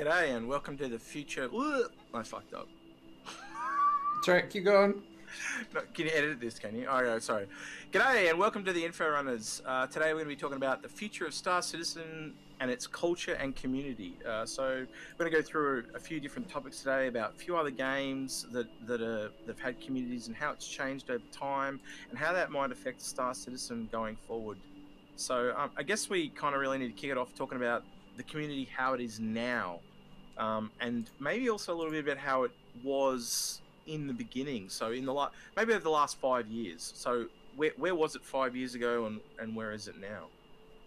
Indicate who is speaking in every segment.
Speaker 1: G'day and welcome to the future. Ugh, I fucked up.
Speaker 2: Sorry, keep going.
Speaker 1: No, can you edit this? Can you? Oh, no, sorry. G'day and welcome to the Inforunners. Today we're going to be talking about the future of Star Citizen and its culture and community. So we're going to go through a few different topics today about a few other games that've had communities and how it's changed over time and how that might affect Star Citizen going forward. So I guess we kind of really need to kick it off talking about the community, how it is now, and maybe also a little bit about how it was in the beginning. So in the maybe over the last 5 years. So where was it 5 years ago, and where is it now?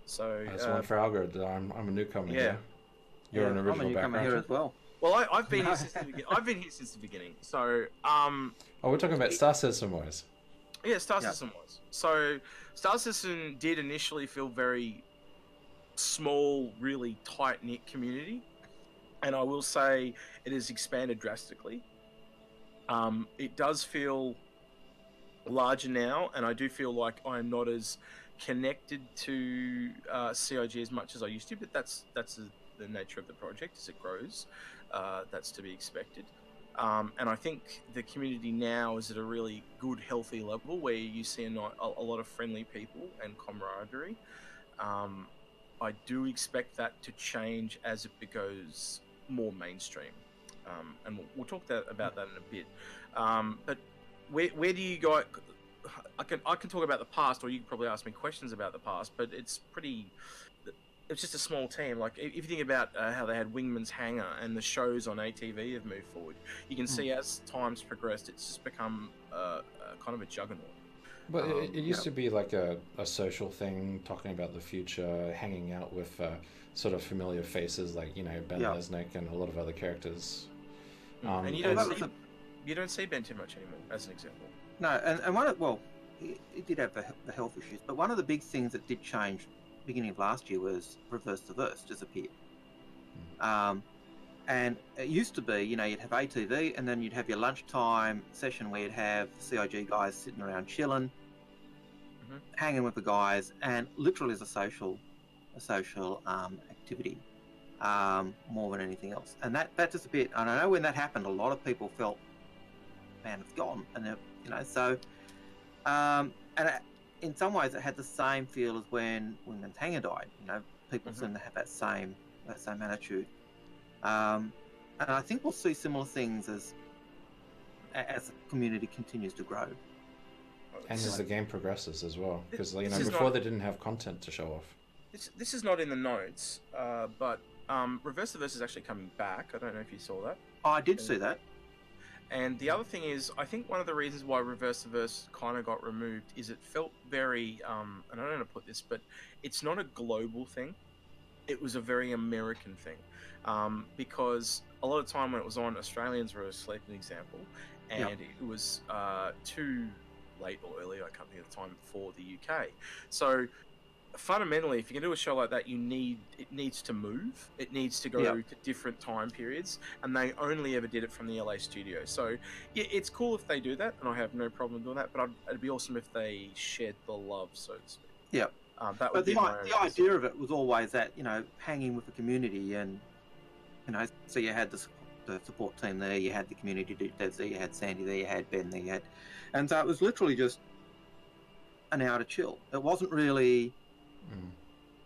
Speaker 1: So
Speaker 2: That's one for Algard. I'm a newcomer.
Speaker 1: Yeah,
Speaker 2: You're an original
Speaker 3: I'm a newcomer
Speaker 2: background
Speaker 3: here as well.
Speaker 1: Well, I've been here since the beginning. I've been here since the beginning. So
Speaker 2: Oh, we're talking about Star Citizen wise.
Speaker 1: yeah, Star Citizen was. So Star Citizen did initially feel very small, really tight-knit community, and I will say it has expanded drastically. It does feel larger now, and I do feel like I'm not as connected to CIG as much as I used to, but that's the nature of the project as it grows. That's to be expected. And I think the community now is at a really good, healthy level where you see a lot of friendly people and camaraderie. I do expect that to change as it goes more mainstream, and we'll talk about that in a bit. But where do you go? I can talk about the past, or you can probably ask me questions about the past. But it's just a small team. Like if you think about how they had Wingman's Hangar and the shows on ATV have moved forward, you can see as time's progressed, it's just become kind of a juggernaut.
Speaker 2: But it used to be like a social thing, talking about the future, hanging out with sort of familiar faces like, Ben Lesnick and a lot of other characters.
Speaker 1: And you don't see Ben too much anymore, as an example.
Speaker 3: No, and it did have the health issues, but one of the big things that did change beginning of last year was Reverse to Verse disappeared. And it used to be, you'd have ATV, and then you'd have your lunchtime session where you'd have CIG guys sitting around chilling, hanging with the guys, and literally as a social activity, more than anything else. And that disappeared. And I know when that happened, a lot of people felt, man, it's gone. And so, in some ways, it had the same feel as when Hangar died. People seem to have that same attitude. And I think we'll see similar things as the community continues to grow.
Speaker 2: And as the game progresses as well. Because, before they didn't have content to show off.
Speaker 1: This is not in the notes, but Reverse to Verse is actually coming back. I don't know if you saw that.
Speaker 3: Oh, I did see that.
Speaker 1: And the other thing is, I think one of the reasons why Reverse to Verse kind of got removed is it felt very, and I don't know how to put this, but it's not a global thing. It was a very American thing. Because a lot of time when it was on, Australians were asleep, an example, and it was too late or early, I can't think of the time, for the UK. So fundamentally, if you can do a show like that, it needs to move. It needs to go to different time periods, and they only ever did it from the LA studio. So yeah, it's cool if they do that, and I have no problem doing that. But it'd be awesome if they shared the love, so to speak.
Speaker 3: Yeah.
Speaker 1: That would be
Speaker 3: the idea of it was always that hanging with the community, and so you had the support team there, you had the community devs there, you had Sandy there, you had Ben there, and so it was literally just an hour to chill. It wasn't really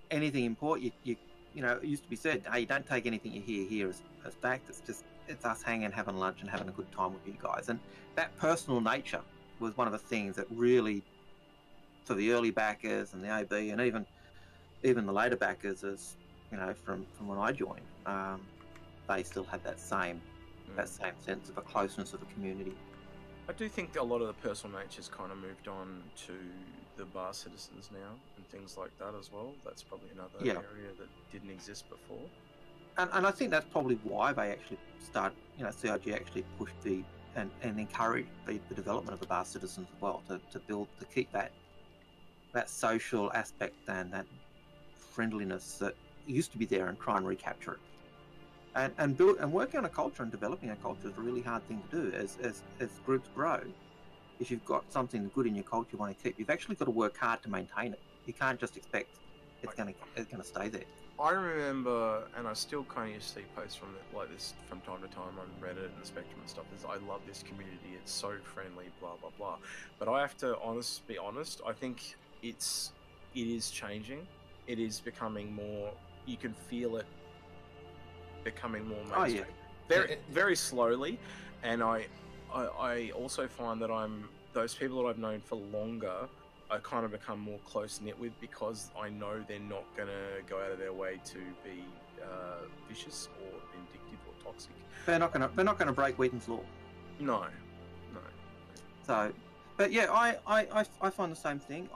Speaker 3: anything important. It used to be said, hey, you don't take anything you hear here as fact. It's us hanging, having lunch, and having a good time with you guys. And that personal nature was one of the things that really, for the early backers and the AB, and even the later backers, as from when I joined, they still had that same sense of a closeness of a community.
Speaker 1: I do think a lot of the personal nature's kind of moved on to the bar citizens now and things like that as well. That's probably another area that didn't exist before.
Speaker 3: And I think that's probably why they actually CIG actually pushed and encouraged the development of the bar citizens as well, to keep that social aspect and that friendliness that used to be there, and try and recapture it. And working on a culture and developing a culture is a really hard thing to do as groups grow. If you've got something good in your culture you want to keep, you've actually got to work hard to maintain it. You can't just expect it's gonna stay there.
Speaker 1: I remember, and I still kind of see posts from like this from time to time on Reddit and the Spectrum and stuff. Is I love this community; it's so friendly, blah blah blah. But I have to be honest. I think it is changing. It is becoming more. You can feel it becoming more mainstream. Very slowly, and I also find that those people that I've known for longer. I kind of become more close knit with because I know they're not gonna go out of their way to be vicious or vindictive or toxic.
Speaker 3: They're not gonna break Wheaton's law.
Speaker 1: No.
Speaker 3: So, but yeah, I find the same thing.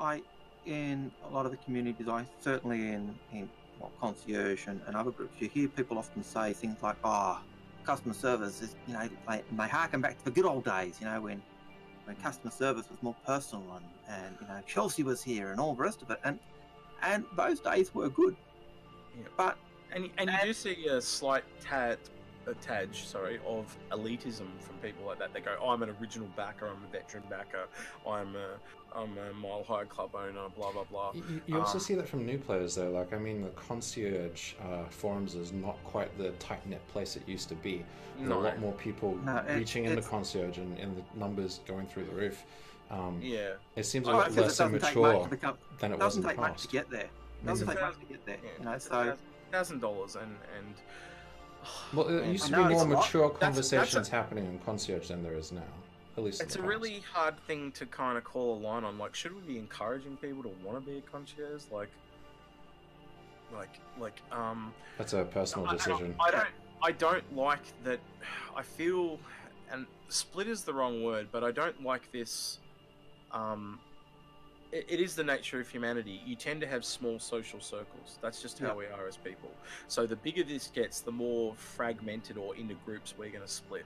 Speaker 3: In a lot of the communities, certainly in concierge and other groups, you hear people often say things like, "Oh, customer service is," they harken back to the good old days, when customer service was more personal and Chelsea was here and all the rest of it, and those days were good.
Speaker 1: Yeah.
Speaker 3: But
Speaker 1: you do see a slight tad of elitism from people like that. They go, I'm an original backer, I'm a veteran backer, I'm a Mile High Club owner, blah blah blah.
Speaker 2: You also see that from new players though. Like, I mean, the concierge forums is not quite the tight knit place it used to be. There's a lot more people reaching in the concierge and the numbers going through the roof. It seems a lot less immature than it was in the past.
Speaker 3: It doesn't take much to get there. It doesn't take much to get there. So
Speaker 1: $1,000 and
Speaker 2: well, it used to be more mature conversations happening in concierge than there is now. At least
Speaker 1: it's a really hard thing to kind of call a line on. Like, should we be encouraging people to want to be a concierge?
Speaker 2: That's a personal decision.
Speaker 1: I don't like that. I feel, and split is the wrong word, but I don't like this. It is the nature of humanity. You tend to have small social circles. That's just how we are as people. So the bigger this gets, the more fragmented or into groups we're going to split.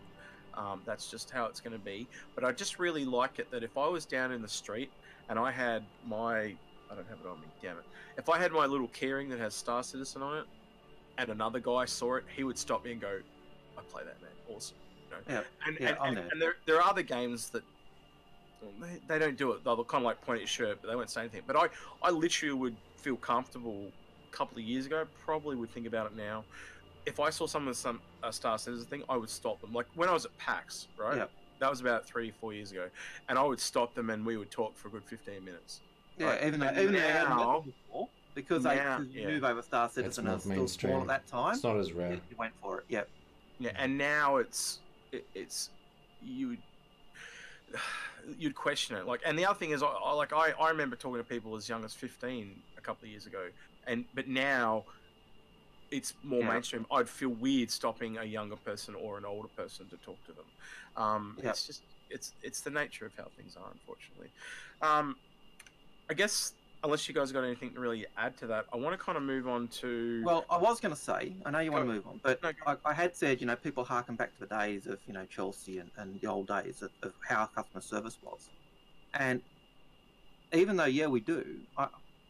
Speaker 1: That's just how it's going to be. But I just really like it that if I was down in the street and I had I don't have it on me, damn it. If I had my little keyring that has Star Citizen on it, and another guy saw it, he would stop me and go, I play that, man. Awesome. And there are other games that they don't do it. They'll kind of like point at your shirt, but they won't say anything. But I literally would feel comfortable a couple of years ago, probably would think about it now. If I saw some Star Citizen thing, I would stop them. Like when I was at PAX, right?
Speaker 3: Yep.
Speaker 1: That was about 3-4 years ago. And I would stop them and we would talk for a good 15 minutes.
Speaker 3: Yeah,
Speaker 1: right?
Speaker 3: even now, before, because they knew they were Star Citizen and still small at that time.
Speaker 2: It's not as rare.
Speaker 3: You went for it, yep.
Speaker 1: Yeah, and now you'd question it. Like, and the other thing is, I remember talking to people as young as 15 a couple of years ago, but now it's more mainstream. I'd feel weird stopping a younger person or an older person to talk to them. It's just it's the nature of how things are, unfortunately. I guess unless you guys got anything to really add to that, I want to kind of move on to.
Speaker 3: Well, I was going to say, I know you want to move on, but I had said, people harken back to the days of Chelsea and the old days of how customer service was, and even though we do,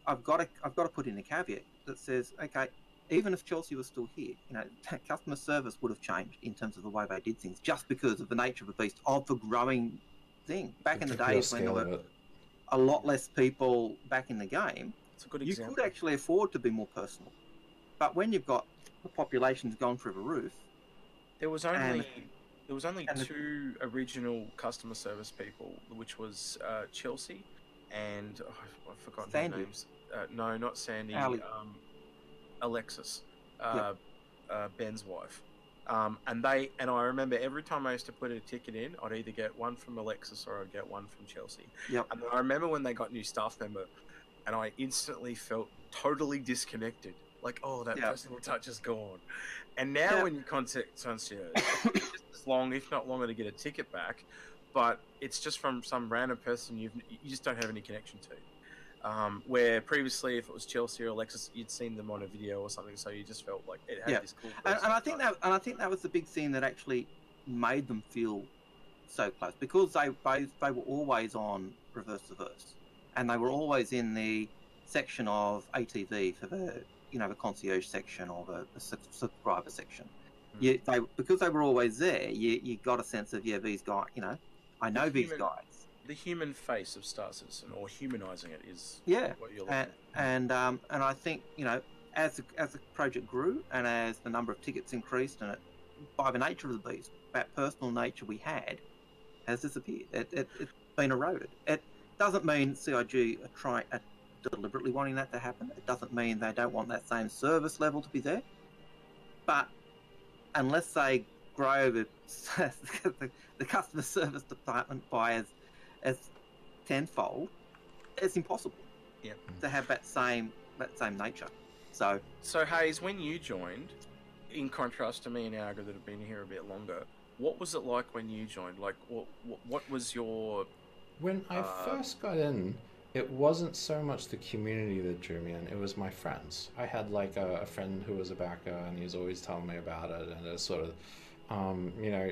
Speaker 3: I've got to put in a caveat that says, okay, even if Chelsea was still here, customer service would have changed in terms of the way they did things, just because of the nature of the beast, of the growing thing. Back in the days when there were a lot less people back in the game,
Speaker 1: it's a good
Speaker 3: example. You could actually afford to be more personal. But when you've got the population's gone through the roof,
Speaker 1: there was only two original customer service people, which was Chelsea and I've forgotten their names. No, not Sandy. Alexis, Ben's wife. And I remember every time I used to put a ticket in, I'd either get one from Alexis or I'd get one from Chelsea.
Speaker 3: Yep.
Speaker 1: And I remember when they got new staff member, and I instantly felt totally disconnected. Like, oh, that personal touch is gone. And now when you contact concierge, it's just as long, if not longer, to get a ticket back. But it's just from some random person you just don't have any connection to. Where previously, if it was Chelsea or Alexis, you'd seen them on a video or something, so you just felt like it had this cool.
Speaker 3: And I think that was the big thing that actually made them feel so close, because they were always on reverse to verse, and they were always in the section of ATV for the the concierge section or the subscriber section. Because they were always there, you got a sense of these guys. I know these guys.
Speaker 1: the human face of Star Citizen, or humanizing it, is what you're looking at.
Speaker 3: And I think, you know, as the project grew and as the number of tickets increased, and by the nature of the beast, that personal nature we had has disappeared. It's been eroded. It doesn't mean CIG are deliberately wanting that to happen. It doesn't mean they don't want that same service level to be there. But unless they grow the customer service department by as tenfold, it's impossible to have that same nature. So
Speaker 1: Hayes, when you joined, in contrast to me and Alga that have been here a bit longer, what was it like when you joined? Like, what was your...
Speaker 2: When I first got in, it wasn't so much the community that drew me in, it was my friends. I had like a friend who was a backer, and he was always telling me about it, and it was sort of, you know,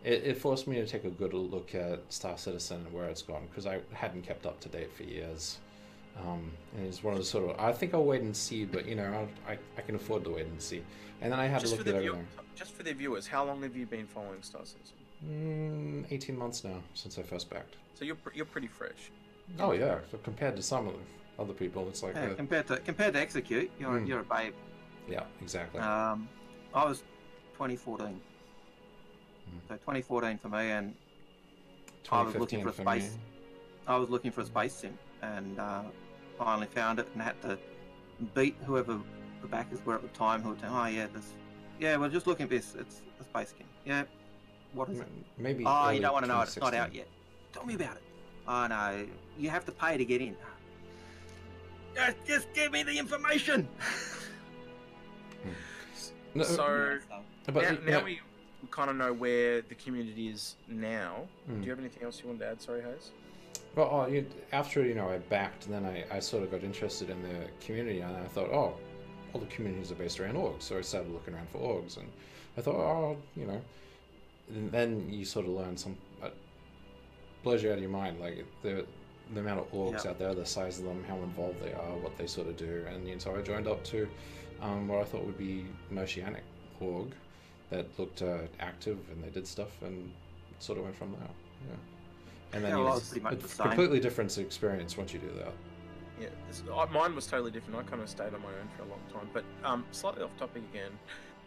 Speaker 2: it forced me to take a good look at Star Citizen and where it's gone, because I hadn't kept up to date for years. And it's one of the sort of, I think I'll wait and see, but you know, I can afford to wait and see. And then I had to look at everything.
Speaker 1: Just for the viewers, how long have you been following Star Citizen?
Speaker 2: 18 months now, since I first backed.
Speaker 1: So you're pretty fresh.
Speaker 2: Oh yeah, so compared to some of the other people, it's like
Speaker 3: compared to Execute, you're a babe.
Speaker 2: Yeah, exactly.
Speaker 3: I was 2014. So 2014 for me, and I was looking for a space.
Speaker 2: Me.
Speaker 3: I was looking for a space sim, and finally found it, and had to beat whoever the backers were at the time. Who were saying, we're just looking at this. It's a space sim. Yeah, what is it?
Speaker 2: Maybe.
Speaker 3: Oh, you don't want to know it. It's not out yet. Tell me about it. Oh no, you have to pay to get in. Just give me the information.
Speaker 2: No,
Speaker 1: so
Speaker 2: but
Speaker 1: now we kind of know where the community is now. Do you have anything else you want to add? Sorry, Hayes.
Speaker 2: Well, after I backed, then I sort of got interested in the community, and I thought, all the communities are based around orgs, so I started looking around for orgs, and I thought, and then you sort of learn some. Blows you out of your mind, like the amount of orgs out there, the size of them, how involved they are, what they sort of do, and so I joined up to what I thought would be an oceanic org that looked active, and they did stuff, and sort of went from there. Yeah, and then
Speaker 3: it's pretty much the same.
Speaker 2: Completely different experience once you do that.
Speaker 1: Yeah, mine was totally different. I kind of stayed on my own for a long time, but slightly off topic again.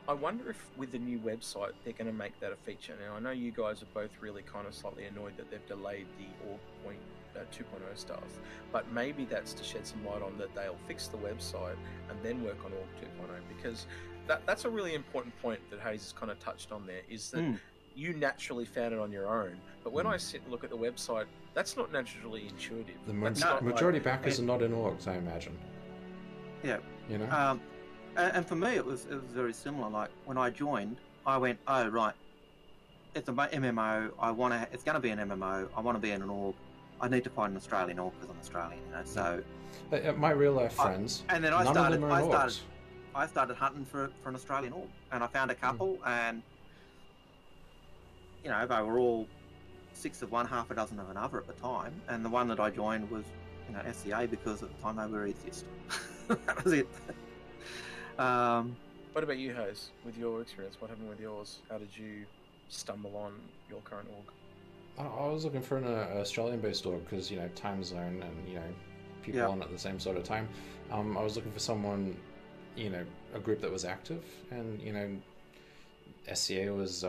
Speaker 1: I wonder if with the new website they're going to make that a feature. Now, I know you guys are both really kind of slightly annoyed that they've delayed the Org Point 2.0 stuff, but maybe that's to shed some light on that they'll fix the website and then work on Org 2.0, because that's a really important point that Hayes has kind of touched on there, is that you naturally found it on your own, but when I sit and look at the website, that's not naturally intuitive.
Speaker 2: The majority backers are not in orgs, I imagine.
Speaker 3: Yeah.
Speaker 2: You know?
Speaker 3: And for me, it was very similar. Like when I joined, I went, oh right, it's an MMO. It's going to be an MMO. I want to be in an org. I need to find an Australian org because I'm Australian, So,
Speaker 2: my real life friends,
Speaker 3: and then I started hunting for an Australian org, and I found a couple, and they were all 6 of one, half a dozen of another at the time, and the one that I joined was SCA because at the time they were easiest. That was it.
Speaker 1: What about you, Hayes? With your experience, what happened with yours? How did you stumble on your current org?
Speaker 2: I was looking for an Australian-based org because time zone and people on at the same sort of time. I was looking for someone, a group that was active, and SCA was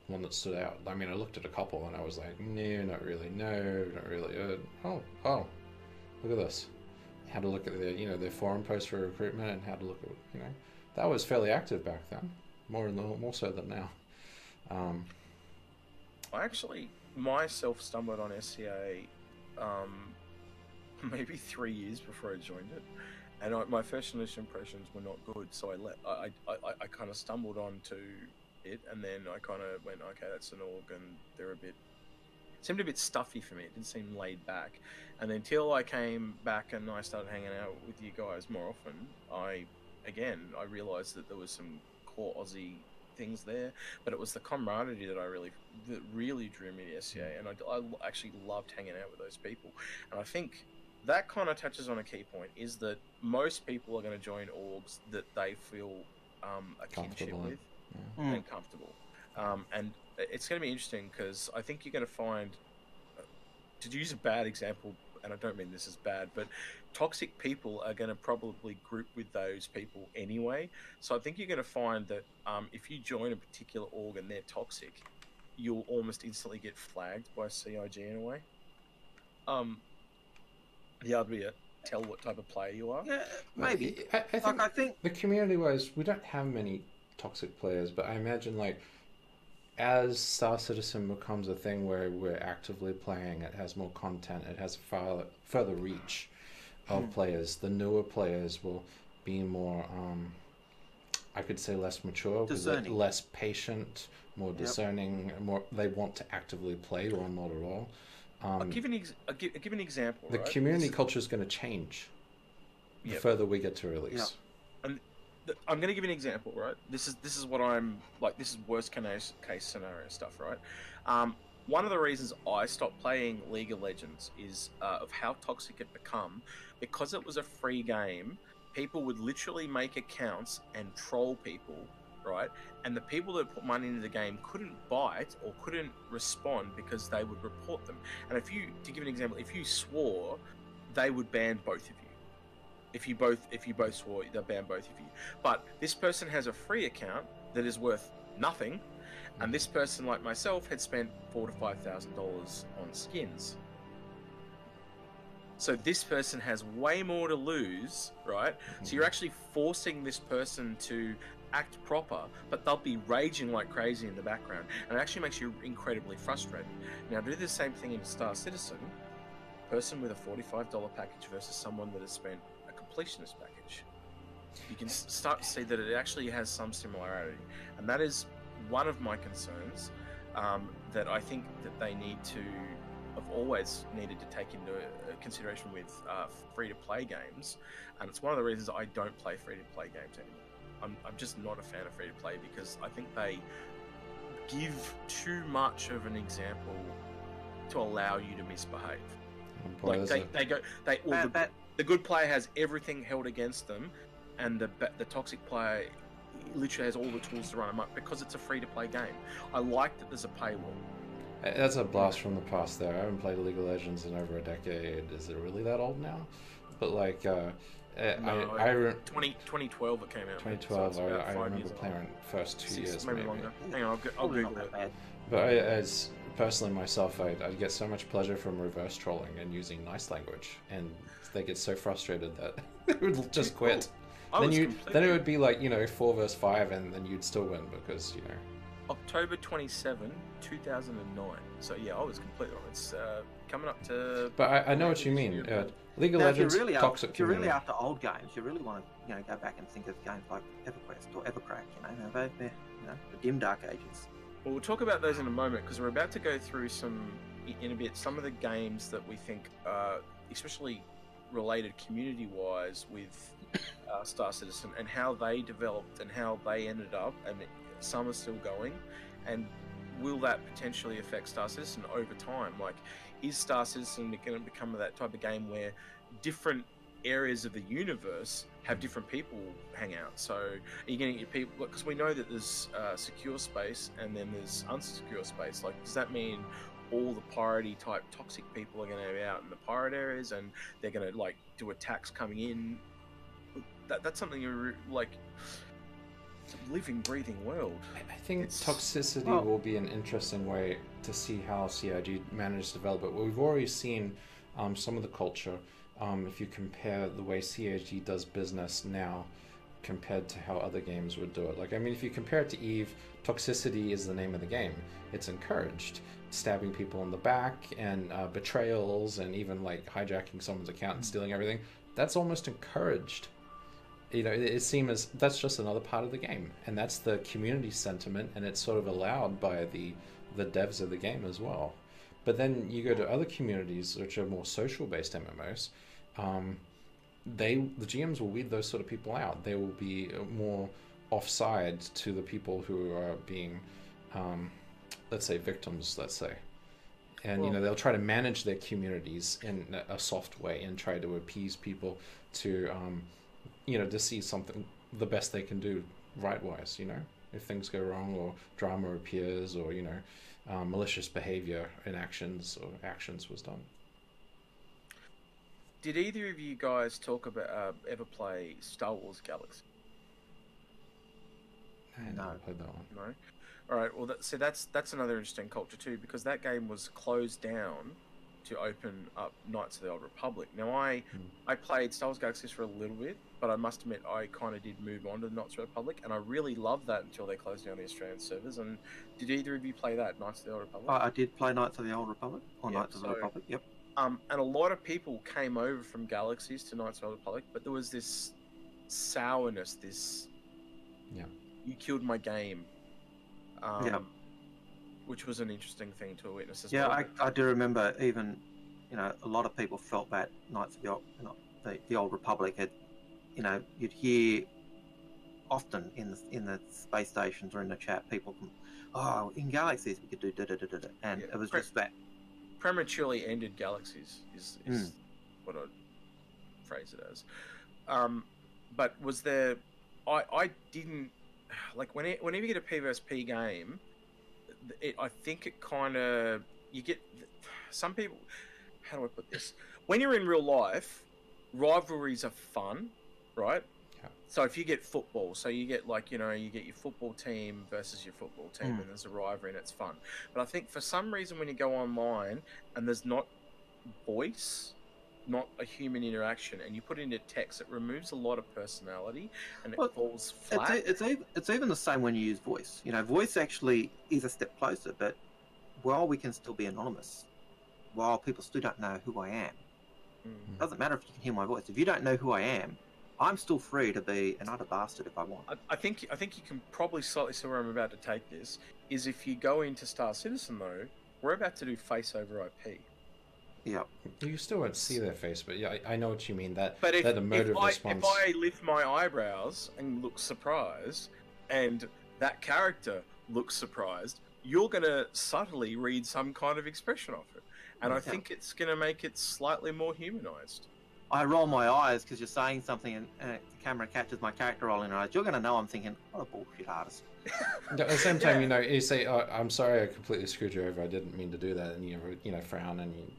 Speaker 2: one that stood out. I mean, I looked at a couple and I was like, no, not really. No, not really. Oh, look at this. How to look at their forum posts for recruitment, and how to look at that was fairly active back then, more so than now.
Speaker 1: I actually myself stumbled on SCA maybe 3 years before I joined it, and my first initial impressions were not good. So I kind of stumbled onto it, and then I kind of went, okay, that's an org, and they're seemed a bit stuffy for me. It didn't seem laid back. And until I came back and I started hanging out with you guys more often, I realised that there was some core Aussie things there, but it was the camaraderie that really drew me to SCA, and I actually loved hanging out with those people. And I think that kind of touches on a key point, is that most people are going to join orgs that they feel a kinship with and comfortable. And it's going to be interesting because I think you're going to find to use a bad example, and I don't mean this as bad, but toxic people are going to probably group with those people anyway. So I think you're going to find that if you join a particular org and they're toxic, you'll almost instantly get flagged by CIG in a way. The other way to tell what type of player you are.
Speaker 3: Yeah, maybe.
Speaker 2: I think the community-wise, we don't have many toxic players, but I imagine like as Star Citizen becomes a thing where we're actively playing, it has more content, it has further reach of players. The newer players will be more, I could say, less mature, less patient, more discerning, more. They want to actively play or not at all.
Speaker 1: I'll give an example.
Speaker 2: The community culture is going to change the further we get to release.
Speaker 1: And I'm going to give you an example, right? This is what I'm like. This is worst case scenario stuff, right? One of the reasons I stopped playing League of Legends is of how toxic it become. Because it was a free game, people would literally make accounts and troll people, right? And the people that put money into the game couldn't buy it or couldn't respond because they would report them. And to give an example, if you swore, they would ban both of you. If you both swore, they'll ban both of you. But this person has a free account that is worth nothing, and this person, like myself, had spent $4,000 to $5,000 on skins. So this person has way more to lose, right? So you're actually forcing this person to act proper, but they'll be raging like crazy in the background, and it actually makes you incredibly frustrated. Now, do the same thing in Star Citizen. Person with a $45 package versus someone that has spent a completionist package. You can start to see that it actually has some similarity, and that is one of my concerns that I think that they have always needed to take into consideration with free-to-play games, and it's one of the reasons I don't play free-to-play games anymore. I'm just not a fan of free-to-play because I think they give too much of an example to allow you to misbehave. The good player has everything held against them, and the toxic player literally has all the tools to run them up because it's a free-to-play game. I like that there's a paywall.
Speaker 2: That's a blast from the past there. I haven't played League of Legends in over a decade. Is it really that old now? But like,
Speaker 1: no, 2012 it came out.
Speaker 2: 2012, so I remember playing first 2 years.
Speaker 1: Maybe longer. Hang on, I'll Google it.
Speaker 2: But as personally myself, I get so much pleasure from reverse trolling and using nice language, and they get so frustrated that they would just quit. Then it would be like 4 versus 5, and then you'd still win because
Speaker 1: October 27, 2009. So yeah, I was completely wrong. It's coming up to.
Speaker 2: But I know what you mean. League of Legends, toxic community.
Speaker 3: If you're really after old games, you really want to go back and think of games like EverQuest or Evercrack. They're the dim dark ages.
Speaker 1: Well, we'll talk about those in a moment because we're about to go through some of the games that we think, especially related community-wise with Star Citizen and how they developed and how they ended up, and some are still going, and will that potentially affect Star Citizen over time? Like, is Star Citizen going to become that type of game where different areas of the universe have different people hang out? So are you going to get people, because we know that there's secure space and then there's unsecure space. Like, does that mean all the piratey type toxic people are going to be out in the pirate areas and they're going to like do attacks coming in? That's something you're like, it's a living, breathing world.
Speaker 2: I think toxicity will be an interesting way to see how CIG managed to develop it. We've already seen some of the culture. If you compare the way CIG does business now compared to how other games would do it. Like, I mean, if you compare it to EVE, toxicity is the name of the game. It's encouraged. Stabbing people in the back and betrayals and even like hijacking someone's account and stealing everything. That's almost encouraged. It seems that's just another part of the game, and that's the community sentiment, and it's sort of allowed by the devs of the game as well. But then you go to other communities which are more social-based MMOs. The GMs will weed those sort of people out. They will be more offside to the people who are being, let's say, victims. Let's say, and they'll try to manage their communities in a soft way and try to appease people to. To see something, the best they can do right-wise, if things go wrong or drama appears or, malicious behavior in actions was done.
Speaker 1: Did either of you guys talk about ever play Star Wars Galaxy?
Speaker 2: I never played that one.
Speaker 1: No. All right. Well, that's another interesting culture too, because that game was closed down to open up Knights of the Old Republic. Now, I played Star Wars Galaxy for a little bit, but I must admit I kind of did move on to the Knights of the Republic, and I really loved that until they closed down the Australian servers. And did either of you play that, Knights of the Old Republic?
Speaker 3: I did play Knights of the Old Republic, or Knights of the Republic, yep.
Speaker 1: And a lot of people came over from Galaxies to Knights of the Old Republic, but there was this sourness, this...
Speaker 2: Yeah.
Speaker 1: You killed my game. Which was an interesting thing to witness as well.
Speaker 3: Yeah, I do remember even, a lot of people felt that Knights of the Old Republic had, you'd hear often in the space stations or in the chat, people, in Galaxies we could do da-da-da-da-da, and it was just that.
Speaker 1: Prematurely ended Galaxies is what I'd phrase it as. But was there... I didn't... Like, whenever you get a P vs P game... I think it kind of... You get... Some people... How do I put this? When you're in real life, rivalries are fun, right? Yeah. So if you get football, so you get, like, you get your football team versus your football team, and there's a rivalry and it's fun. But I think for some reason when you go online and there's not voice, not a human interaction, and you put it into text, it removes a lot of personality and it falls flat.
Speaker 3: It's even the same when you use voice. Voice actually is a step closer, but while we can still be anonymous, while people still don't know who I am, it doesn't matter if you can hear my voice. If you don't know who I am, I'm still free to be an utter bastard if I want.
Speaker 1: I think you can probably slightly see where I'm about to take this, is if you go into Star Citizen though, we're about to do face over IP.
Speaker 3: Yeah,
Speaker 2: you still won't see their face, but yeah, I know what you mean. That
Speaker 1: but
Speaker 2: that emotive response.
Speaker 1: If I lift my eyebrows and look surprised, and that character looks surprised, you're gonna subtly read some kind of expression off it, and I think it's gonna make it slightly more humanized.
Speaker 3: I roll my eyes because you're saying something, and the camera catches my character rolling her eyes. You're gonna know I'm thinking, what a bullshit artist.
Speaker 2: At the same time, you say, "Oh, I'm sorry, I completely screwed you over. I didn't mean to do that," and you frown and you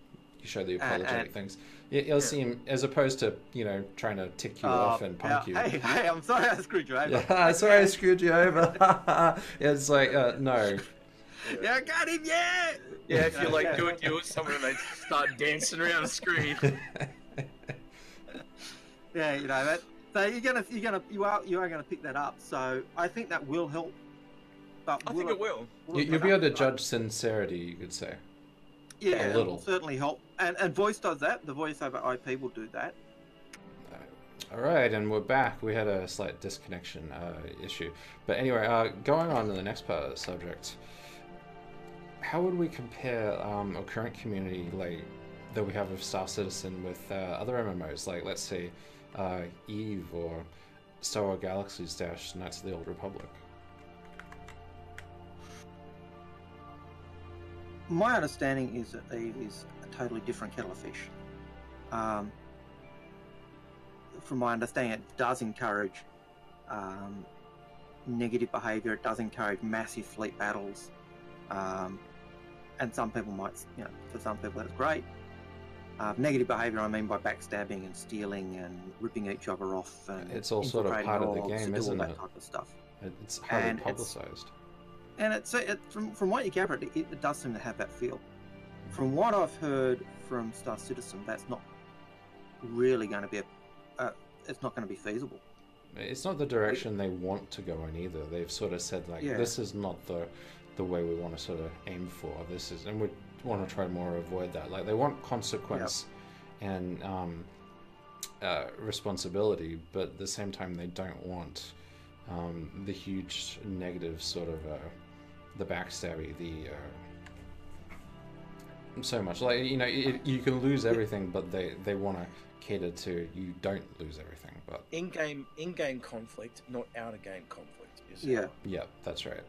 Speaker 2: show the apologetic things. You'll seem, as opposed to trying to tick you off and punk you.
Speaker 3: Hey, I'm sorry I screwed you over.
Speaker 2: Yeah, sorry I screwed you over. It's like no.
Speaker 3: Yeah, I got him. Yeah.
Speaker 1: Yeah, if you're like doing you with someone and they start dancing around the screen.
Speaker 3: Yeah, that. So you are gonna pick that up. So I think that will help. But
Speaker 1: I think it will.
Speaker 2: You'll be able to judge sincerity, you could say.
Speaker 3: Yeah, it will certainly help. And voice does that. The voice over IP will do that.
Speaker 2: All right, and we're back. We had a slight disconnection issue. But anyway, going on to the next part of the subject, how would we compare a current community that we have of Star Citizen with other MMOs, like let's say EVE or Star Wars Galaxies - Knights of the Old Republic?
Speaker 3: My understanding is that EVE is a totally different kettle of fish. From my understanding, it does encourage negative behaviour. It does encourage massive fleet battles, and some people might, for some people that's great. Negative behaviour, I mean by backstabbing and stealing and ripping each other off. And
Speaker 2: it's all sort of part of the game, isn't it?
Speaker 3: That type of stuff.
Speaker 2: It's highly publicised.
Speaker 3: And from what you gather, it does seem to have that feel. From what I've heard from Star Citizen, that's not really going to be it's not going to be feasible.
Speaker 2: It's not the direction they want to go in either. They've sort of said this is not the way we want to sort of aim for. This is, and we want to try more avoid that. Like they want consequence and responsibility, but at the same time they don't want the huge negative sort of the backstabbing, so much like you can lose everything, but they want to cater to you don't lose everything. But
Speaker 1: in-game conflict, not out-of-game conflict.
Speaker 2: Yeah, that's right.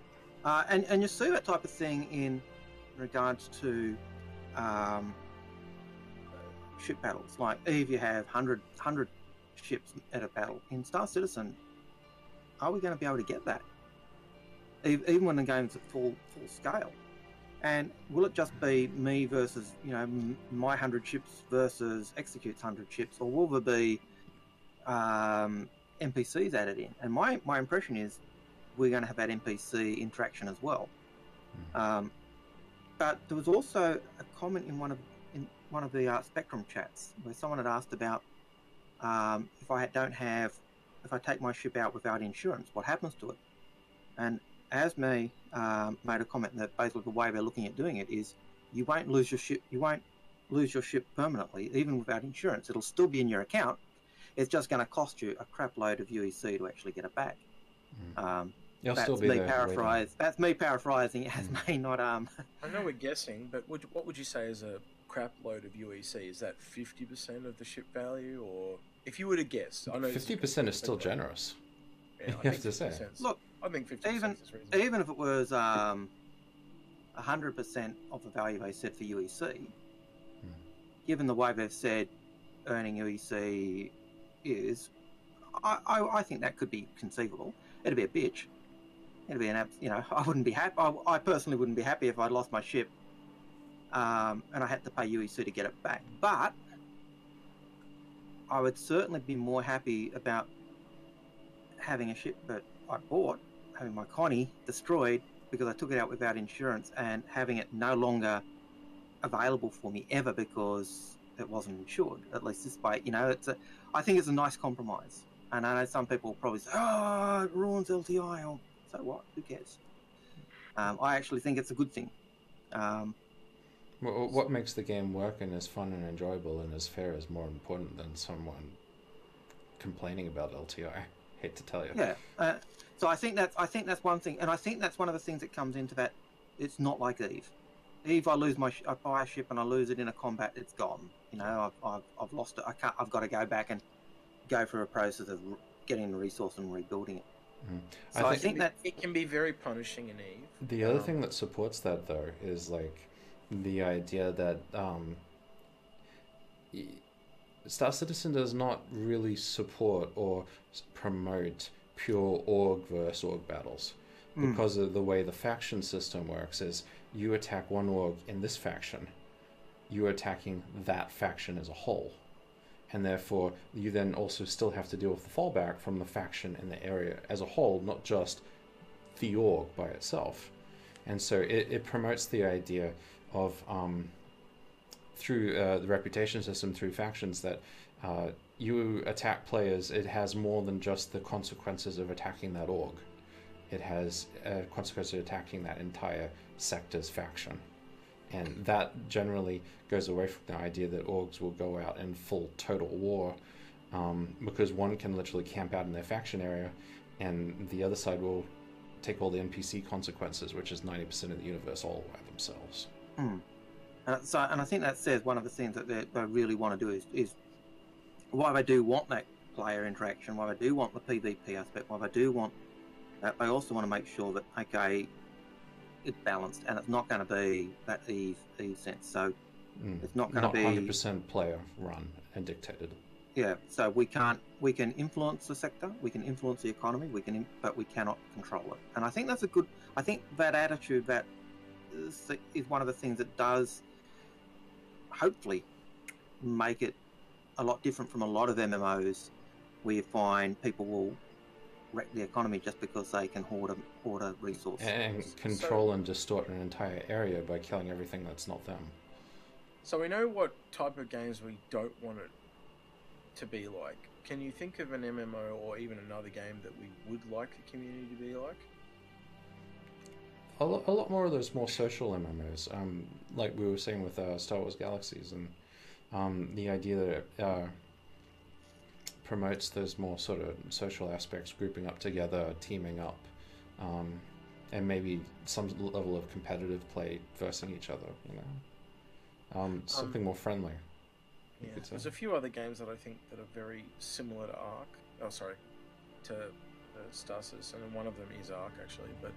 Speaker 3: And you see that type of thing in regards to ship battles. Like EVE, you have 100 ships at a battle. In Star Citizen, are we going to be able to get that? Even when the game's at full scale, And will it just be me versus, my 100 ships versus Execute's 100 ships, or will there be NPCs added in? And my impression is we're going to have that NPC interaction as well. But there was also a comment in one of the Spectrum chats where someone had asked about if I take my ship out without insurance, what happens to it? And Asme made a comment that basically the way they're looking at doing it is you won't lose your ship. You won't lose your ship permanently, even without insurance. It'll still be in your account. It's just going to cost you a crap load of UEC to actually get it back. That's me paraphrasing. Asme, not
Speaker 1: I know we're guessing, but what would you say is a crap load of UEC? Is that 50% of the ship value, or if you were to guess? I know
Speaker 2: 50% is still generous.
Speaker 1: Yeah,
Speaker 2: you have to say.
Speaker 3: Look,
Speaker 1: I think 50% is reasonable.
Speaker 3: Even if it was 100% of the value they said for UEC, given the way they've said earning UEC is, I think that could be conceivable. It'd be a bitch. It'd be I wouldn't be happy. I personally wouldn't be happy if I'd lost my ship and I had to pay UEC to get it back. But I would certainly be more happy about having a ship that I bought, having my Connie destroyed because I took it out without insurance, and having it no longer available for me ever because it wasn't insured. At least this way, I think it's a nice compromise. And I know some people will probably say, "Oh, it ruins LTI." Or, so what? Who cares? I actually think it's a good thing.
Speaker 2: Well, what makes the game work and is fun and enjoyable and is fair is more important than someone complaining about LTI. Hate to tell you.
Speaker 3: Yeah. So I think that's one thing, and I think that's one of the things that comes into that. It's not like Eve. Eve, I buy a ship and I lose it in a combat. It's gone. I've lost it. I've got to go back and go through a process of getting the resource and rebuilding it. So I think that
Speaker 1: it can be very punishing in Eve.
Speaker 2: The other thing that supports that though is like the idea that Star Citizen does not really support or promote pure org versus org battles because of the way the faction system works. Is you attack one org in this faction, you're attacking that faction as a whole, and therefore you then also still have to deal with the fallback from the faction in the area as a whole, not just the org by itself. And so it promotes the idea of through the reputation system, through factions, that you attack players, it has more than just the consequences of attacking that org. It has consequences of attacking that entire sector's faction. And that generally goes away from the idea that orgs will go out in full total war, because one can literally camp out in their faction area and the other side will take all the NPC consequences, which is 90% of the universe, all by themselves.
Speaker 3: And I think that says one of the things that they really want to do is why they do want that player interaction, why they do want the PvP aspect, why they do want that. They also want to make sure that, okay, it's balanced and it's not going to be that Eve sense. So it's not going to be
Speaker 2: 100% player run and dictated.
Speaker 3: Yeah, so we can influence the sector, we can influence the economy, but we cannot control it. And I think that's I think that attitude, that is one of the things that does hopefully make it a lot different from a lot of MMOs where you find people will wreck the economy just because they can hoard a resource.
Speaker 2: And control and distort an entire area by killing everything that's not them.
Speaker 1: So we know what type of games we don't want it to be like. Can you think of an MMO or even another game that we would like the community to be like?
Speaker 2: A lot more of those more social MMOs, like we were saying with Star Wars Galaxies, and the idea that it promotes those more sort of social aspects, grouping up together, teaming up, and maybe some level of competitive play versus each other, something more friendly.
Speaker 1: Yeah, there's a few other games that I think that are very similar to to Star Citizen, and one of them is Ark actually. But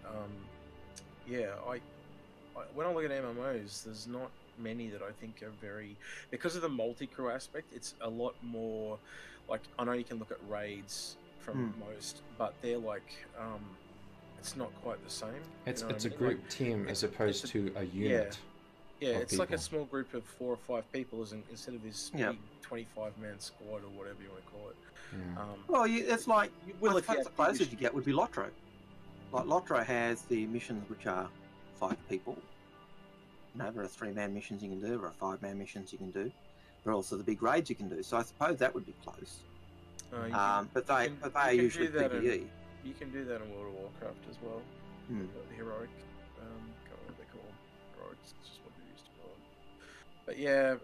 Speaker 1: yeah, I when I look at MMOs, there's not many that I think are very, because of the multi-crew aspect. It's a lot more like, I know you can look at raids from most, but they're like it's not quite the same.
Speaker 2: It's a group team as opposed to a unit.
Speaker 1: Yeah, it's
Speaker 2: people.
Speaker 1: like a small group of 4 or 5 people, instead of this big 25-man squad or whatever you want to call it.
Speaker 2: Yeah.
Speaker 3: Well, it's like
Speaker 1: will
Speaker 3: I suppose the closest you get would be Lotro. Like Lotro has the missions which are 5 people. You know, there are 3-man missions you can do, there are 5-man missions you can do. There are also the big raids you can do. So I suppose that would be close. But they are usually PvE.
Speaker 1: You can do that in World of Warcraft as well.
Speaker 3: Hmm.
Speaker 1: The heroic, what they call them. Heroics, it's just what they used to call them. But yeah,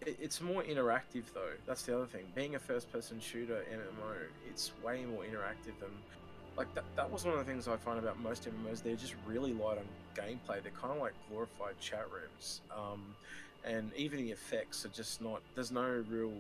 Speaker 1: it's more interactive though. That's the other thing. Being a first-person shooter MMO, it's way more interactive than. Like, that was one of the things I find about most MMOs. They're just really light on gameplay. They're kind of like glorified chat rooms. And even the effects are just not... There's no real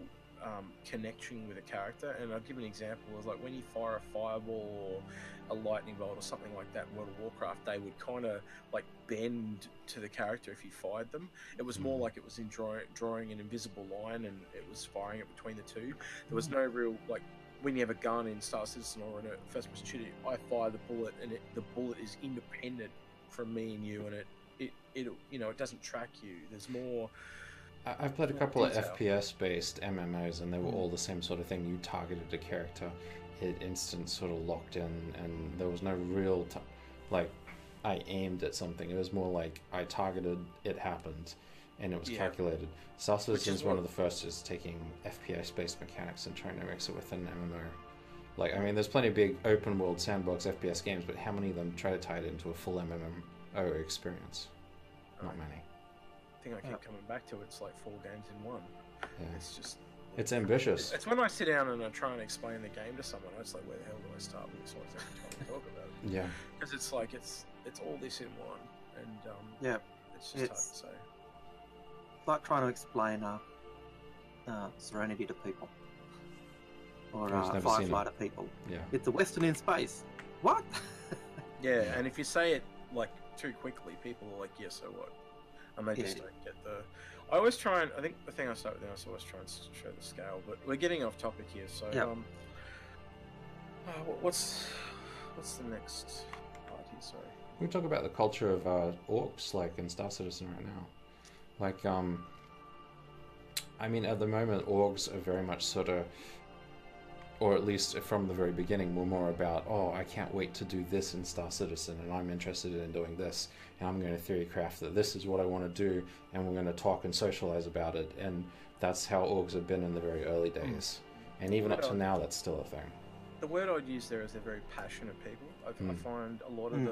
Speaker 1: connection with a character. And I'll give an example. Is like when you fire a fireball or a lightning bolt or something like that in World of Warcraft, they would kind of like bend to the character if you fired them. It was more like it was in drawing an invisible line and it was firing it between the two. There was no real... like. When you have a gun in Star Citizen or in a first-person shooter, I fire the bullet, and the bullet is independent from me and you, and it doesn't track you. There's more.
Speaker 2: I've played a couple of FPS-based MMOs, and they were all the same sort of thing. You targeted a character, it instant sort of locked in, and there was no real I aimed at something. It was more like I targeted, it happened, and it was calculated. Star Citizen is one of the first is taking FPS-based mechanics and trying to mix it with an MMO. Like, I mean, there's plenty of big open-world sandbox FPS games, but how many of them try to tie it into a full MMO experience? Not many.
Speaker 1: I think I keep coming back to it. It's like 4 games in one.
Speaker 2: Yeah.
Speaker 1: It's just...
Speaker 2: It's ambitious.
Speaker 1: It's when I sit down and I try and explain the game to someone, it's like, where the hell do I start with this? I trying to talk about it.
Speaker 2: Yeah.
Speaker 1: Because it's like, it's all this in one. And, it's just hard to say.
Speaker 3: Like trying to explain Serenity to people, or Firefly to people.
Speaker 2: Yeah,
Speaker 3: it's a Western in space. What?
Speaker 1: Yeah, and if you say it like too quickly, people are like, "Yeah, so what?" And they just don't get the. I always try and I think the thing I start with now is always try and show the scale, but we're getting off topic here. So, what's the next part here? Sorry.
Speaker 2: We talk about the culture of orcs, like in Star Citizen right now. Like, I mean, at the moment, orgs are very much sort of, or at least from the very beginning, were more about, oh, I can't wait to do this in Star Citizen, and I'm interested in doing this, and I'm going to theory craft that this is what I want to do, and we're going to talk and socialize about it, and that's how orgs have been in the very early days. And even up to now, that's still a thing.
Speaker 1: The word I'd use there is they're very passionate people. I find a lot of